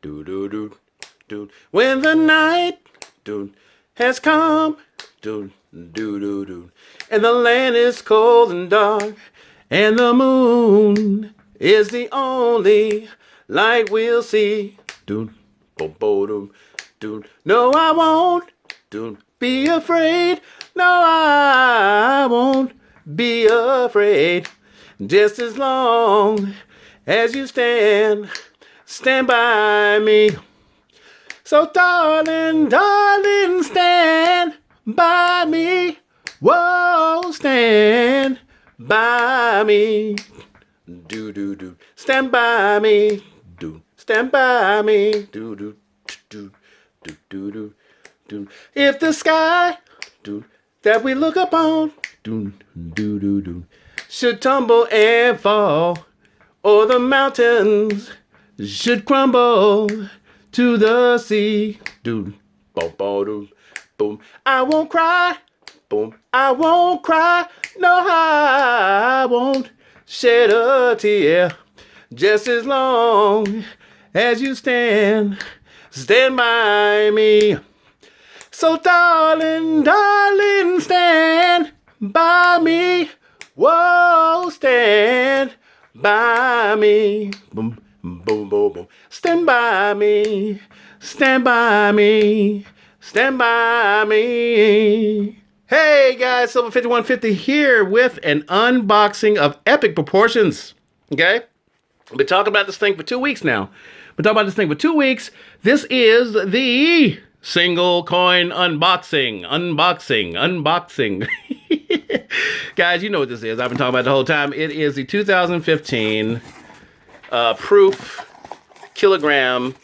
Do do do do. When the night do has come. Do do do do. And the land is cold and dark. And the moon is the only light we'll see. Do bo bo do do. No, I won't. Do be afraid. No, I won't be afraid. Just as long as you stand by me. So darling, darling, stand by me. Whoa, stand by me. Do do do. Stand by me. Do stand by me. Do do do do do do do. If the sky do that we look upon do do do do should tumble and fall, or the mountains should crumble to the sea. Boom, boom, boom, boom. I won't cry. Boom. I won't cry. No, I won't shed a tear. Just as long as you stand by me. So darling, darling, stand by me. Whoa, stand by me. Boom, boom, boom, boom. Stand by me. Stand by me. Stand by me. Hey guys, Silver 5150 here with an unboxing of epic proportions. Okay? I've been talking about this thing for 2 weeks now. This is the single coin unboxing. Guys, you know what this is. I've been talking about it the whole time. It is the 2015 proof kilogram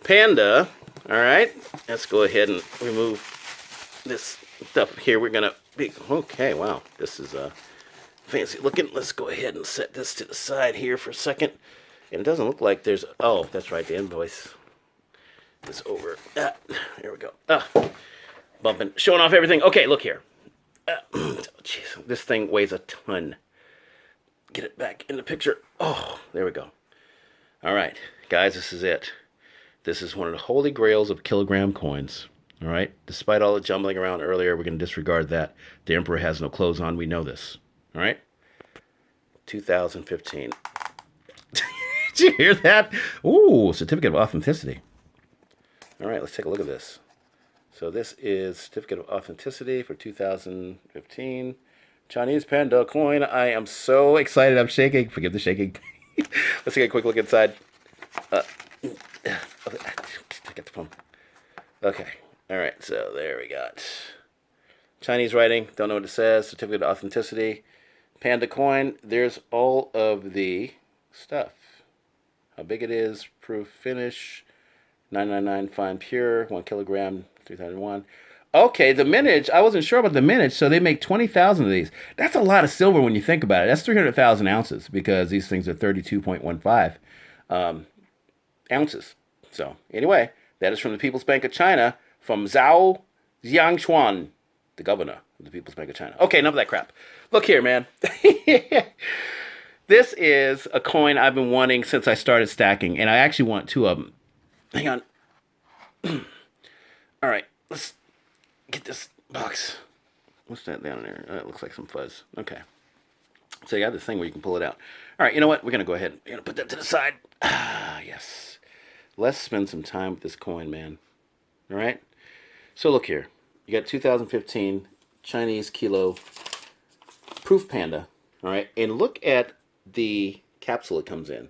Panda. All right, let's go ahead and remove this stuff here. We're gonna be okay. Wow, this is fancy looking. Let's go ahead and set this to the side here for a second. And it doesn't look like there's. Oh, that's right. The invoice is over. There we go. Bumping, showing off everything. Okay, look here. Jeez, this thing weighs a ton. Get it back in the picture. Oh, there we go. All right, guys, this is it. This is one of the holy grails of kilogram coins. All right, despite all the jumbling around earlier, we're going to disregard that. The emperor has no clothes on. We know this. All right, 2015. Did you hear that? Ooh, certificate of authenticity. All right, let's take a look at this. So this is certificate of authenticity for 2015 Chinese Panda coin. I am so excited. I'm shaking. Forgive the shaking. Let's take a quick look inside. Get the phone. Okay. All right. So there we got Chinese writing. Don't know what it says. Certificate of authenticity. Panda coin. There's all of the stuff. How big it is. Proof finish. 999 fine pure. 1 kilogram. 301. Okay, the mintage. I wasn't sure about the mintage, so they make 20,000 of these. That's a lot of silver when you think about it. That's 300,000 ounces because these things are 32.15 ounces. So anyway, that is from the People's Bank of China, from Zhao Jiangchuan, the governor of the People's Bank of China. Okay, enough of that crap. Look here, man. This is a coin I've been wanting since I started stacking, and I actually want 2 of them. Hang on. All right, let's get this box. What's that down there? It looks like some fuzz. Okay. So you got this thing where you can pull it out. All right, you know what? We're going to go ahead and put that to the side. Ah, yes. Let's spend some time with this coin, man. All right? So look here. You got 2015 Chinese Kilo Proof Panda. All right? And look at the capsule it comes in.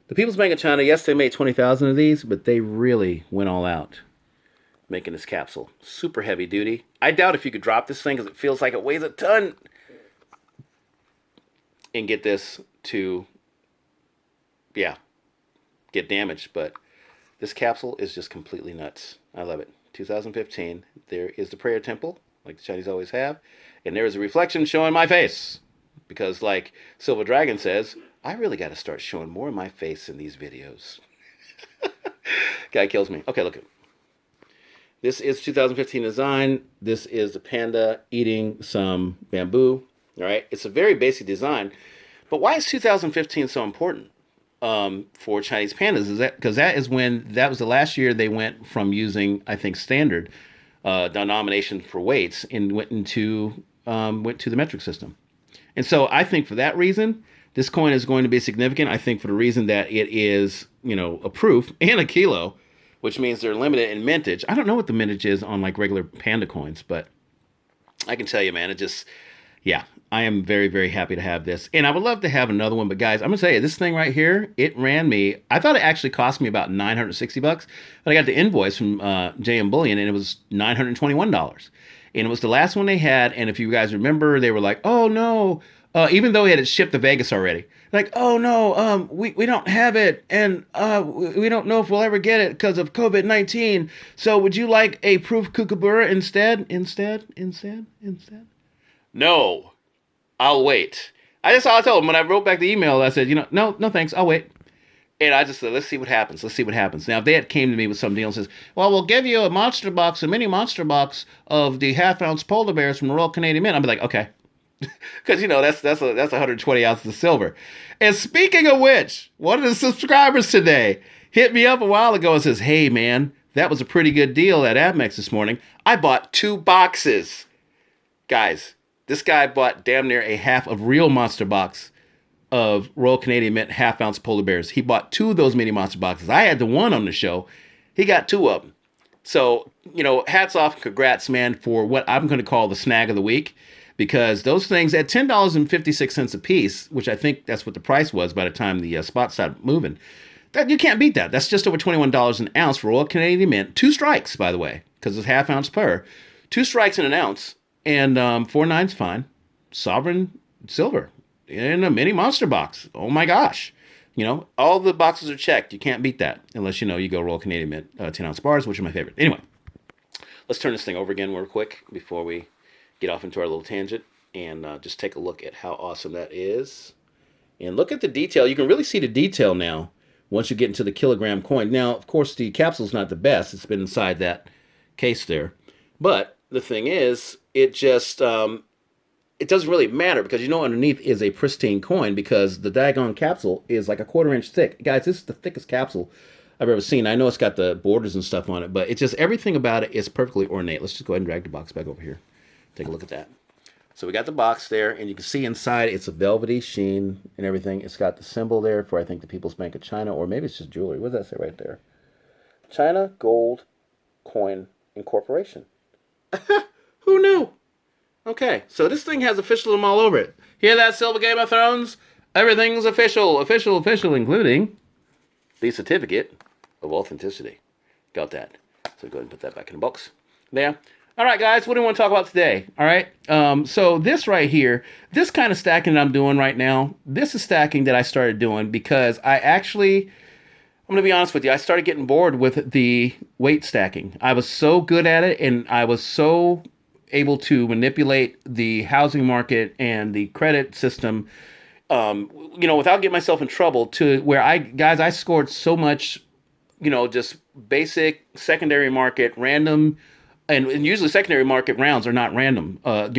The People's Bank of China, yes, they made 20,000 of these, but they really went all out making this capsule. Super heavy duty. I doubt if you could drop this thing because it feels like it weighs a ton. And get this to, yeah, get damaged. But this capsule is just completely nuts. I love it. 2015. There is the prayer temple, like the Chinese always have. And there is a reflection showing my face. Because like Silver Dragon says, I really got to start showing more of my face in these videos. Guy kills me. Okay, look. This is 2015 design. This is the panda eating some bamboo. All right. It's a very basic design. But why is 2015 so important? for Chinese pandas. Is that because that was the last year they went from using, I think, standard denomination for weights and went to the metric system. And so I think for that reason, this coin is going to be significant. I think for the reason that it is, a proof and a kilo, which means they're limited in mintage. I don't know what the mintage is on like regular Panda coins, but I can tell you, man, yeah, I am very, very happy to have this. And I would love to have another one, but guys, I'm gonna tell you, this thing right here, it ran me, I thought it actually cost me about $960, but I got the invoice from JM Bullion and it was $921. And it was the last one they had. And if you guys remember, they were like, oh no, even though it had shipped to Vegas already, like, oh no, we don't have it, and we don't know if we'll ever get it because of COVID-19. So would you like a proof kookaburra instead? No, I'll wait. I told them when I wrote back the email, I said, no thanks, I'll wait. And I just said, let's see what happens. Now, if they had came to me with some deal and says, well, we'll give you a mini monster box of the half-ounce polar bears from the Royal Canadian Mint, I'd be like, okay. Because, that's 120 ounces of silver. And speaking of which, one of the subscribers today hit me up a while ago and says, hey, man, that was a pretty good deal at Amex this morning. I bought 2 boxes. Guys, this guy bought damn near a half of real monster box of Royal Canadian Mint half-ounce polar bears. He bought 2 of those mini monster boxes. I had the one on the show. He got 2 of them. So, hats off and congrats, man, for what I'm going to call the snag of the week. Because those things at $10.56 a piece, which I think that's what the price was by the time the spot started moving, that you can't beat that. That's just over $21 an ounce for Royal Canadian Mint. 2 strikes, by the way, because it's half ounce per. 2 strikes in an ounce, and 4.9's fine. Sovereign silver in a mini monster box. Oh my gosh. All the boxes are checked. You can't beat that unless, you go Royal Canadian Mint 10-ounce bars, which are my favorite. Anyway, let's turn this thing over again real quick before we get off into our little tangent and just take a look at how awesome that is. And look at the detail. You can really see the detail now once you get into the kilogram coin. Now, of course, the capsule's not the best. It's been inside that case there. But the thing is, it just, it doesn't really matter because underneath is a pristine coin because the daggone capsule is like a 1/4 inch thick. Guys, this is the thickest capsule I've ever seen. I know it's got the borders and stuff on it, but it's just everything about it is perfectly ornate. Let's just go ahead and drag the box back over here. Take a look at that. So we got the box there, and you can see inside it's a velvety sheen and everything. It's got the symbol there for, I think, the People's Bank of China, or maybe it's just jewelry. What does that say right there? China Gold Coin Incorporation. Who knew? Okay, so this thing has officialism all over it. Hear that, Silver Game of Thrones? Everything's official, including the certificate of authenticity. Got that. So go ahead and put that back in the box. There. All right, guys, what do we want to talk about today? All right, so this right here, this kind of stacking that I'm doing right now, this is stacking that I started doing because I'm going to be honest with you, I started getting bored with the weight stacking. I was so good at it, and I was so able to manipulate the housing market and the credit system, without getting myself in trouble to where I scored so much, just basic secondary market, random. And usually secondary market rounds are not random. They're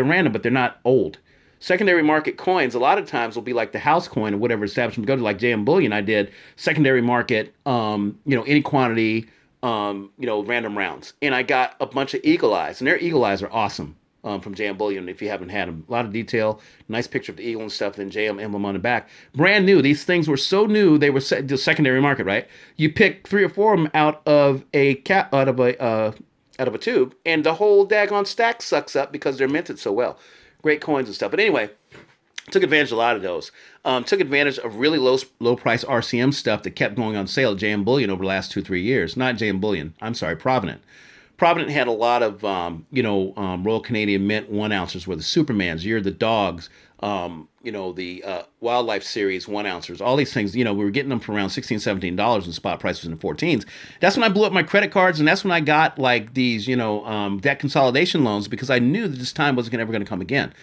random, but they're not old. Secondary market coins, a lot of times, will be like the house coin or whatever establishment we go to, like JM Bullion. I did secondary market, any quantity, random rounds. And I got a bunch of eagle eyes. And their eagle eyes are awesome from JM Bullion if you haven't had them. A lot of detail, nice picture of the eagle and stuff, then JM emblem on the back. Brand new. These things were so new, they were the secondary market, right? You pick 3 or 4 of them out of a tube, and the whole daggone stack sucks up because they're minted so well. Great coins and stuff. But anyway, took advantage of a lot of those. Took advantage of really low price RCM stuff that kept going on sale at JM Bullion over the last 2-3 years. Not JM Bullion. I'm sorry, Provident. Provident had a lot of, Royal Canadian Mint 1 ounces were the Supermans, You're the Dogs, the Wildlife Series 1 ounces, all these things, we were getting them for around $16, $17 and spot price was in the 14s. That's when I blew up my credit cards, and that's when I got like these, debt consolidation loans because I knew that this time wasn't ever going to come again.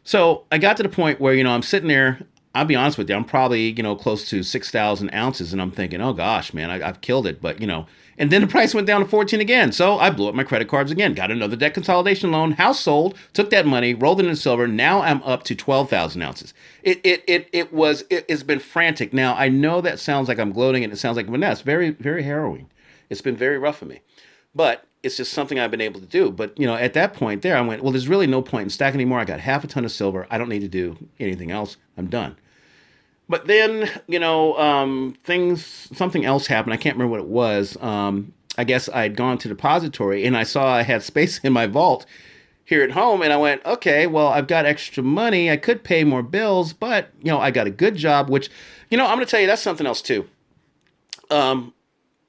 So I got to the point where, I'm sitting there, I'll be honest with you, I'm probably, close to 6,000 ounces. And I'm thinking, oh gosh, man, I've killed it. But, and then the price went down to 14 again. So I blew up my credit cards again, got another debt consolidation loan, house sold, took that money, rolled it into silver. Now I'm up to 12,000 ounces. It's been frantic. Now I know that sounds like I'm gloating and it sounds like, but no, it's very, very harrowing. It's been very rough for me, but it's just something I've been able to do. But, at that point there, I went, well, there's really no point in stacking anymore. I got half a ton of silver. I don't need to do anything else. I'm done. But then, something else happened. I can't remember what it was. I guess I'd gone to the depository and I saw I had space in my vault here at home. And I went, okay, well, I've got extra money. I could pay more bills, but, I got a good job, which, I'm going to tell you that's something else too.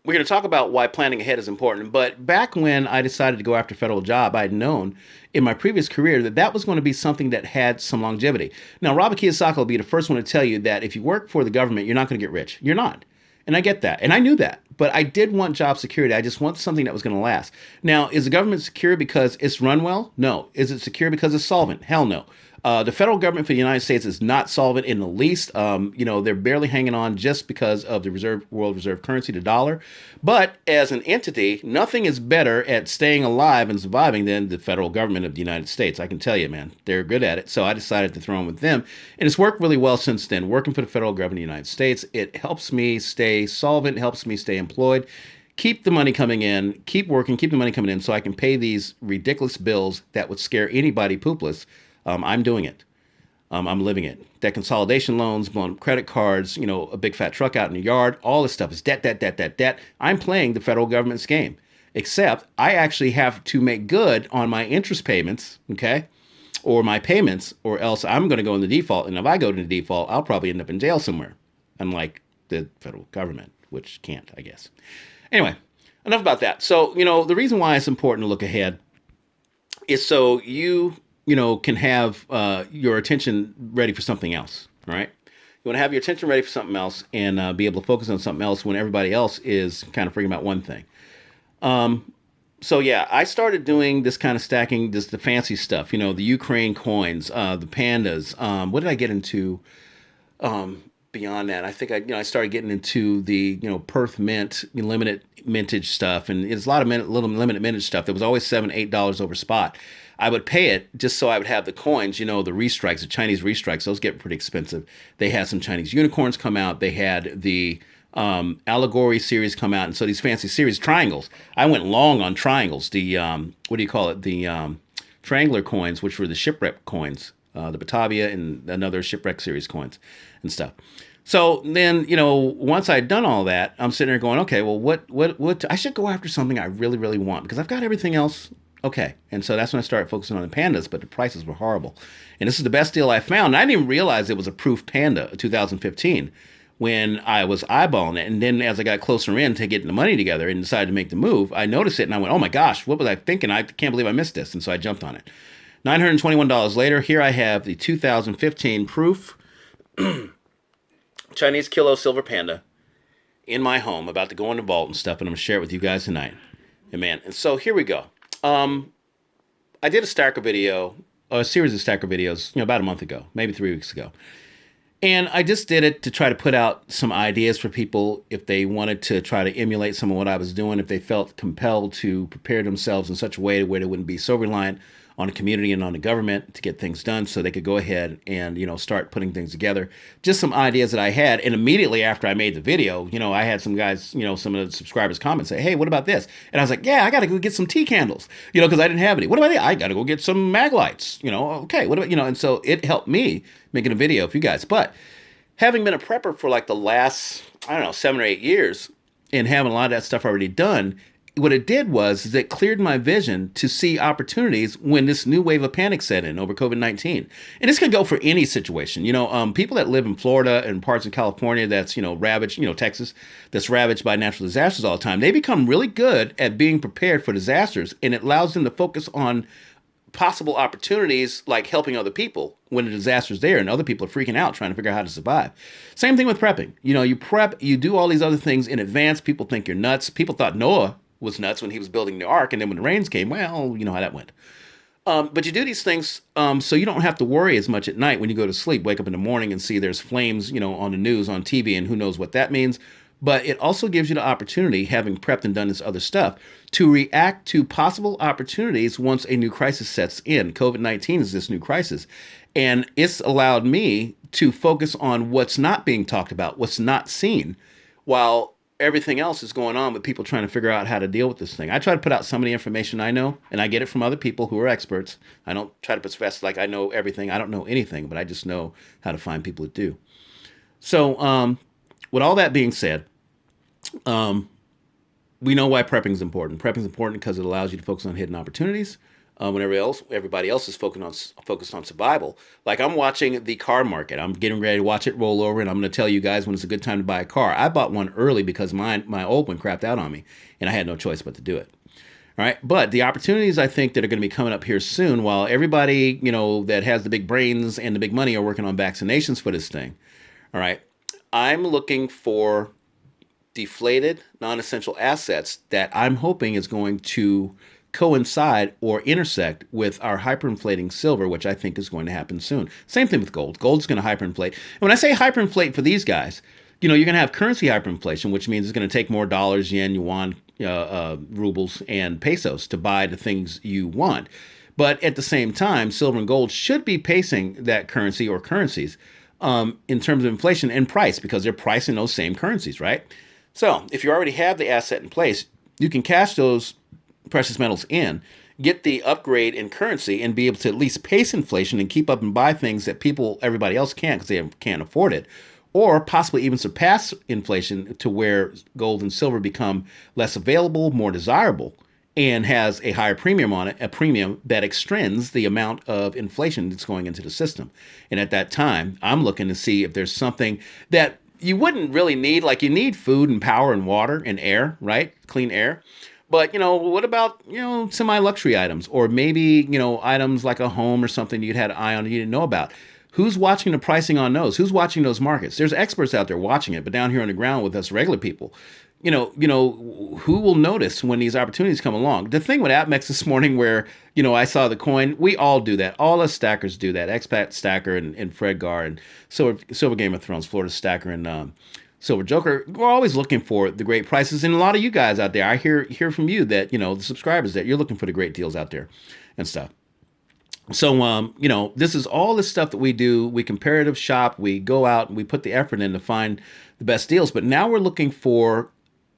We're going to talk about why planning ahead is important. But back when I decided to go after a federal job, I had known in my previous career that was going to be something that had some longevity. Now, Robert Kiyosaki will be the first one to tell you that if you work for the government, you're not going to get rich. You're not. And I get that. And I knew that. But I did want job security. I just want something that was going to last. Now, is the government secure because it's run well? No. Is it secure because it's solvent? Hell no. The federal government for the United States is not solvent in the least. They're barely hanging on just because of the world reserve currency, the dollar. But as an entity, nothing is better at staying alive and surviving than the federal government of the United States. I can tell you, man, they're good at it. So I decided to throw in with them. And it's worked really well since then. Working for the federal government of the United States, it helps me stay solvent, helps me stay employed. Keep the money coming in, keep working, keep the money coming in so I can pay these ridiculous bills that would scare anybody poopless. I'm doing it. I'm living it. Debt consolidation loans, blown up credit cards, a big fat truck out in the yard. All this stuff is debt, debt, debt, debt, debt. I'm playing the federal government's game, except I actually have to make good on my interest payments, okay, or my payments, or else I'm going to go into default. And if I go into default, I'll probably end up in jail somewhere, unlike the federal government, which can't, I guess. Anyway, enough about that. So, the reason why it's important to look ahead is so you can have your attention ready for something else, right? You want to have your attention ready for something else and be able to focus on something else when everybody else is kind of freaking about one thing. So yeah, I started doing this kind of stacking, the fancy stuff, the Ukraine coins, the pandas. What did I get into beyond that? I think I started getting into the, Perth Mint, limited mintage stuff. And it's a lot of little limited mintage stuff. There was always $7, $8 over spot. I would pay it just so I would have the coins, the restrikes, the Chinese restrikes. Those get pretty expensive. They had some Chinese unicorns come out. They had the allegory series come out. And so these fancy series, triangles. I went long on triangles. The, what do you call it? The triangular coins, which were the shipwreck coins, the Batavia and another shipwreck series coins and stuff. So then, once I'd done all that, I'm sitting there going, okay, well, what, I should go after something I really, really want because I've got everything else. Okay. And so that's when I started focusing on the pandas, but the prices were horrible. And this is the best deal I found. And I didn't even realize it was a proof panda 2015 when I was eyeballing it. And then as I got closer in to getting the money together and decided to make the move, I noticed it and I went, oh my gosh, what was I thinking? I can't believe I missed this. And so I jumped on it. $921 later, here I have the 2015 proof Chinese kilo silver panda in my home, about to go in the vault and stuff. And I'm going to share it with you guys tonight. And man, and so here we go. I did a series of stacker videos, about a month ago, maybe 3 weeks ago. And I just did it to try to put out some ideas for people if they wanted to try to emulate some of what I was doing, if they felt compelled to prepare themselves in such a way where they wouldn't be so reliant on the community and on the government to get things done, so they could go ahead and, start putting things together. Just some ideas that I had. And immediately after I made the video, I had some guys, some of the subscribers comment, say, hey, what about this? And I was like, yeah, I got to go get some tea candles, because I didn't have any. What about it? I got to go get some mag lights, okay. What about, and so it helped me making a video for you guys. But having been a prepper for like the last, 7 or 8 years and having a lot of that stuff already done, what it did was it cleared my vision to see opportunities when this new wave of panic set in over COVID-19. And this can go for any situation. People that live in Florida and parts of California that's, ravaged, Texas, that's ravaged by natural disasters all the time, they become really good at being prepared for disasters. And it allows them to focus on possible opportunities like helping other people when a disaster's there and other people are freaking out trying to figure out how to survive. Same thing with prepping. You prep, you do all these other things in advance. People think you're nuts. People thought Noah was nuts when he was building the ark, and then when the rains came, well, you know how that went. But you do these things so you don't have to worry as much at night when you go to sleep. Wake up in the morning and see there's flames, on the news, on TV, and who knows what that means. But it also gives you the opportunity, having prepped and done this other stuff, to react to possible opportunities once a new crisis sets in. COVID-19 is this new crisis. And it's allowed me to focus on what's not being talked about, what's not seen, while everything else is going on with people trying to figure out how to deal with this thing. I try to put out some of the information I know, and I get it from other people who are experts. I don't try to profess like I know everything. I don't know anything, but I just know how to find people that do. So, with all that being said, we know why prepping is important. Prepping is important because it allows you to focus on hidden opportunities. When everybody else is focused on survival. Like, I'm watching the car market. I'm getting ready to watch it roll over, and I'm going to tell you guys when it's a good time to buy a car. I bought one early because my old one crapped out on me, and I had no choice but to do it. All right, but the opportunities I think that are going to be coming up here soon, while everybody that has the big brains and the big money are working on vaccinations for this thing. All right, I'm looking for deflated, non-essential assets that I'm hoping is going to coincide or intersect with our hyperinflating silver, which I think is going to happen soon. Same thing with gold. Gold's going to hyperinflate. And when I say hyperinflate for these guys, you're going to have currency hyperinflation, which means it's going to take more dollars, yen, yuan, rubles, and pesos to buy the things you want. But at the same time, silver and gold should be pacing that currency or currencies in terms of inflation and price, because they're pricing those same currencies, right? So if you already have the asset in place, you can cash those precious metals in, get the upgrade in currency, and be able to at least pace inflation and keep up and buy things that everybody else can't because they can't afford it, or possibly even surpass inflation to where gold and silver become less available, more desirable, and has a higher premium on it, a premium that extends the amount of inflation that's going into the system. And at that time, I'm looking to see if there's something that you wouldn't really need, like you need food and power and water and air, right? Clean air. But, what about, semi-luxury items, or maybe, items like a home or something you'd had an eye on and you didn't know about? Who's watching the pricing on those? Who's watching those markets? There's experts out there watching it, but down here on the ground with us regular people, who will notice when these opportunities come along? The thing with AppMex this morning where, I saw the coin, we all do that. All us stackers do that. Expat Stacker and Fred Gar and Silver Game of Thrones, Florida Stacker and Silver Joker, we're always looking for the great prices. And a lot of you guys out there, I hear from you that, the subscribers, that you're looking for the great deals out there and stuff. So, this is all the stuff that we do. We comparative shop, we go out and we put the effort in to find the best deals. But now we're looking for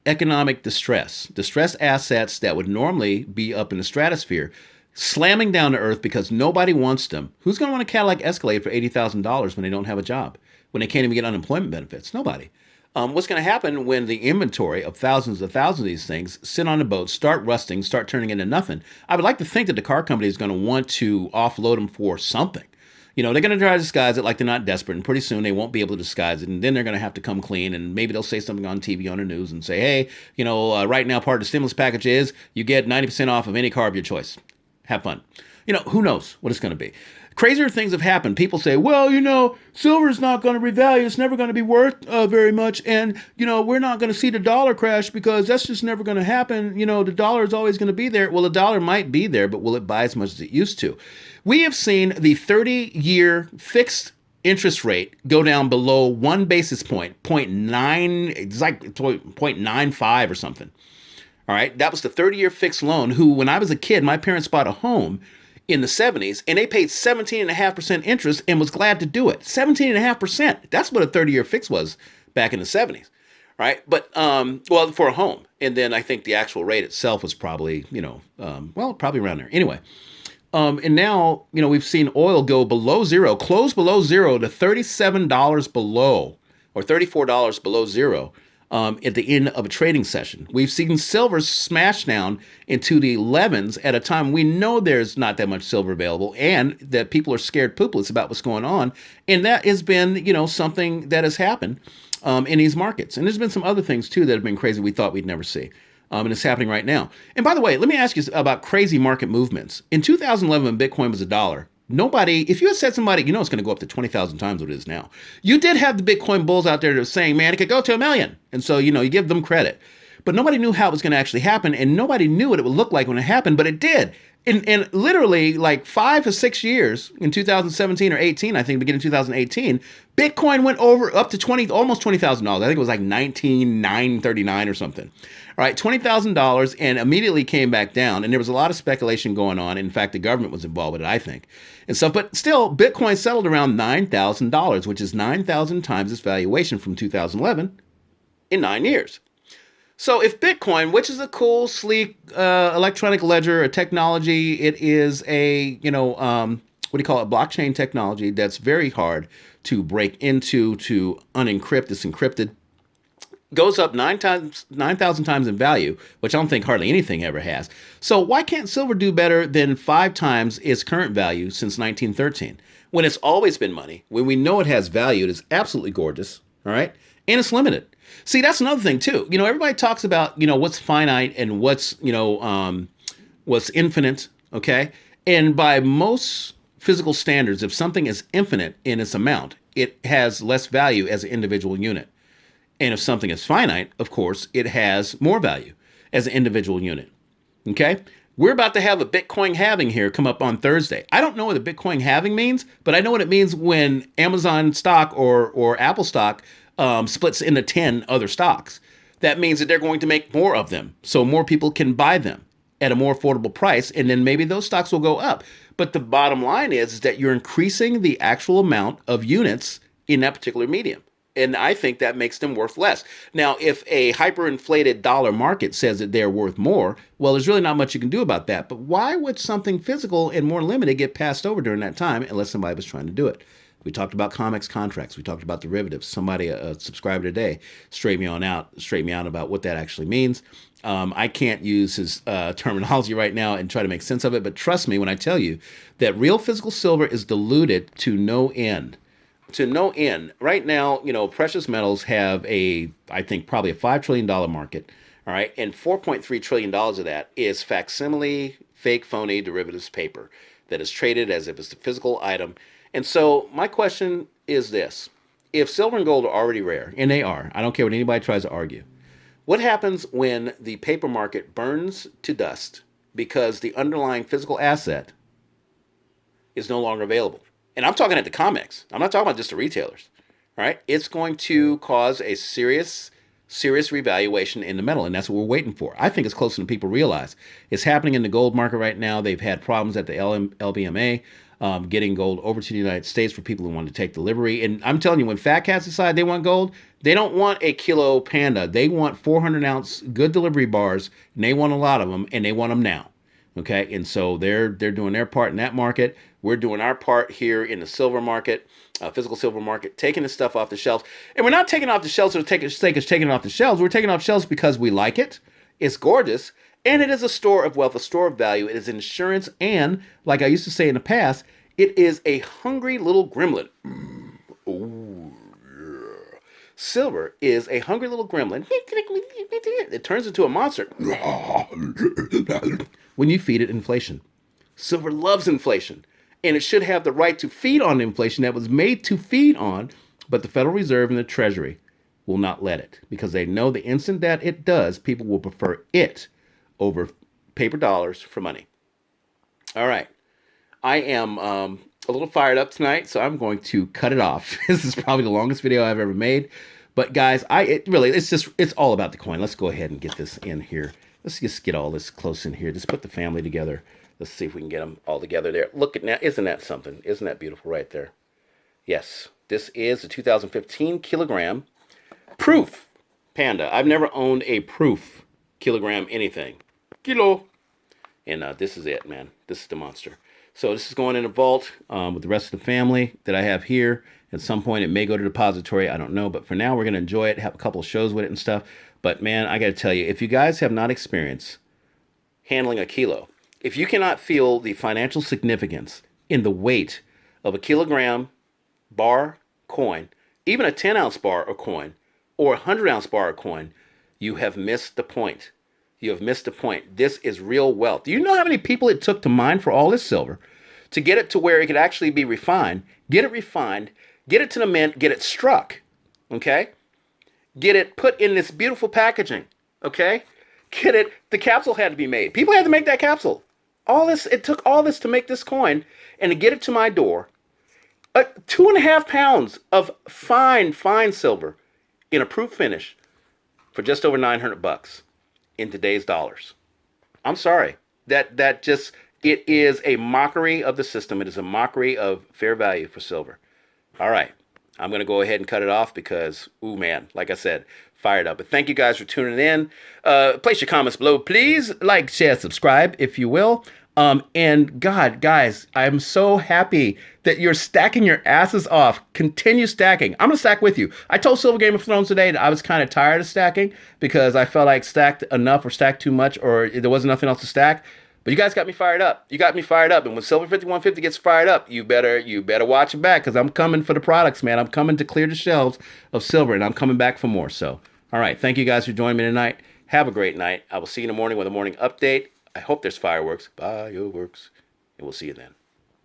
economic distress assets that would normally be up in the stratosphere, slamming down to earth because nobody wants them. Who's going to want a Cadillac Escalade for $80,000 when they don't have a job, when they can't even get unemployment benefits? Nobody. What's going to happen when the inventory of thousands of these things sit on the boat, start rusting, start turning into nothing? I would like to think that the car company is going to want to offload them for something. They're going to try to disguise it like they're not desperate, and pretty soon they won't be able to disguise it, and then they're going to have to come clean, and maybe they'll say something on TV, on the news, and say, hey, right now part of the stimulus package is you get 90% off of any car of your choice. Have fun. Who knows what it's going to be. Crazier things have happened. People say, well, silver's not going to revalue. It's never going to be worth very much. And, we're not going to see the dollar crash because that's just never going to happen. The dollar is always going to be there. Well, the dollar might be there, but will it buy as much as it used to? We have seen the 30-year fixed interest rate go down below 1 basis point, 0.9, it's like 0.95 or something. All right. That was the 30-year fixed loan when I was a kid, my parents bought a home in the 70s, and they paid 17.5% interest and was glad to do it. 17.5%. That's what a 30-year fix was back in the 70s, right? But, for a home. And then I think the actual rate itself was probably, probably around there. Anyway, and now, we've seen oil go below zero, close below zero to $37 below, or $34 below zero. At the end of a trading session. We've seen silver smash down into the 11s at a time we know there's not that much silver available and that people are scared poopless about what's going on. And that has been, something that has happened in these markets. And there's been some other things, too, that have been crazy we thought we'd never see. And it's happening right now. And by the way, let me ask you about crazy market movements. In 2011, when Bitcoin was $1, nobody, if you had said somebody, it's going to go up to 20,000 times what it is now. You did have the Bitcoin bulls out there that were saying, man, it could go to 1 million. And so, you give them credit. but nobody knew how it was going to actually happen, and nobody knew what it would look like when it happened, but it did. And literally like 5 or 6 years in 2017 or 18, I think, beginning 2018, Bitcoin went over up to almost $20,000. I think it was like 19,939 or something. All right, $20,000, and immediately came back down. And there was a lot of speculation going on. In fact, the government was involved with it, I think, and stuff. But still, Bitcoin settled around $9,000, which is 9,000 times its valuation from 2011 in 9 years. So if Bitcoin, which is a cool, sleek electronic ledger, a technology, it is a, what do you call it, blockchain technology that's very hard to break into, to unencrypt. It's encrypted. Goes up 9,000 times in value, which I don't think hardly anything ever has. So why can't silver do better than 5 times its current value since 1913? When it's always been money, when we know it has value, it is absolutely gorgeous, all right? And it's limited. See, that's another thing too. Everybody talks about, what's finite and what's infinite, okay? And by most physical standards, if something is infinite in its amount, it has less value as an individual unit. And if something is finite, of course, it has more value as an individual unit, okay? We're about to have a Bitcoin halving here come up on Thursday. I don't know what a Bitcoin halving means, but I know what it means when Amazon stock or Apple stock splits into 10 other stocks. That means that they're going to make more of them, so more people can buy them at a more affordable price, and then maybe those stocks will go up. But the bottom line is that you're increasing the actual amount of units in that particular medium. And I think that makes them worth less. Now, if a hyperinflated dollar market says that they're worth more, well, there's really not much you can do about that. But why would something physical and more limited get passed over during that time unless somebody was trying to do it? We talked about COMEX contracts. We talked about derivatives. Somebody, a subscriber today, straightened me out about what that actually means. I can't use his terminology right now and try to make sense of it. But trust me when I tell you that real physical silver is diluted to no end. To no end. Right now, precious metals have I think probably a $5 trillion market. All right. And $4.3 trillion of that is facsimile, fake, phony derivatives paper that is traded as if it's a physical item. And so my question is this. If silver and gold are already rare, and they are, I don't care what anybody tries to argue, what happens when the paper market burns to dust because the underlying physical asset is no longer available? And I'm talking at the COMEX. I'm not talking about just the retailers. All right. It's going to cause a serious revaluation in the metal, and that's what we're waiting for. I think it's closer than people realize. It's happening in the gold market right now. They've had problems at the LBMA getting gold over to the United States for people who want to take delivery. And I'm telling you, when fat cats decide they want gold, they don't want a Kilo Panda. They want 400-ounce good delivery bars, and they want a lot of them, and they want them now. Okay, and so they're doing their part in that market. We're doing our part here in the silver market, physical silver market, taking the stuff off the shelves. And we're not taking it off the shelves for the sake of taking it off the shelves. We're taking it off shelves because we like it. It's gorgeous. And it is a store of wealth, a store of value. It is insurance. And like I used to say in the past, it is a hungry little gremlin. Ooh, yeah. Silver is a hungry little gremlin. It turns into a monster when you feed it inflation. Silver loves inflation, and it should have the right to feed on inflation that was made to feed on, but the Federal Reserve and the Treasury will not let it because they know the instant that it does, people will prefer it over paper dollars for money. All right. I am a little fired up tonight, so I'm going to cut it off. This is probably the longest video I've ever made. But guys, it's all about the coin. Let's go ahead and get this in here. Let's just get all this close in here. Just put the family together. Let's see if we can get them all together there. Look at that. Isn't that something? Isn't that beautiful right there? Yes, this is the 2015 kilogram proof Panda. I've never owned a proof kilogram anything. Kilo. And this is it, man. This is the monster. So this is going in a vault with the rest of the family that I have here. At some point, it may go to depository. I don't know. But for now, we're going to enjoy it, have a couple of shows with it and stuff. But, man, I got to tell you, if you guys have not experienced handling a kilo, if you cannot feel the financial significance in the weight of a kilogram bar coin, even a 10-ounce bar or coin, or a 100-ounce bar or coin, you have missed the point. You have missed the point. This is real wealth. Do you know how many people it took to mine for all this silver to get it to where it could actually be refined, get it to the mint, get it struck, okay? Get it put in this beautiful packaging, Okay? Get it? The capsule had to be made. People had to make that capsule. It took all this to make this coin and to get it to my door. 2.5 pounds of fine silver in a proof finish for just over $900 in today's dollars. I'm sorry. That just, it is a mockery of the system. It is a mockery of fair value for silver. All right. I'm going to go ahead and cut it off because, ooh, man, like I said, fired up. But thank you guys for tuning in. Place your comments below, please. Like, share, subscribe, if you will. And God, guys, I'm so happy that you're stacking your asses off. Continue stacking. I'm going to stack with you. I told Silver Game of Thrones today that I was kind of tired of stacking because I felt like stacked enough or stacked too much or there wasn't nothing else to stack. But you guys got me fired up. You got me fired up. And when Silver 5150 gets fired up, you better watch it back because I'm coming for the products, man. I'm coming to clear the shelves of silver, and I'm coming back for more. So, all right. Thank you guys for joining me tonight. Have a great night. I will see you in the morning with a morning update. I hope there's fireworks. Fireworks. And we'll see you then.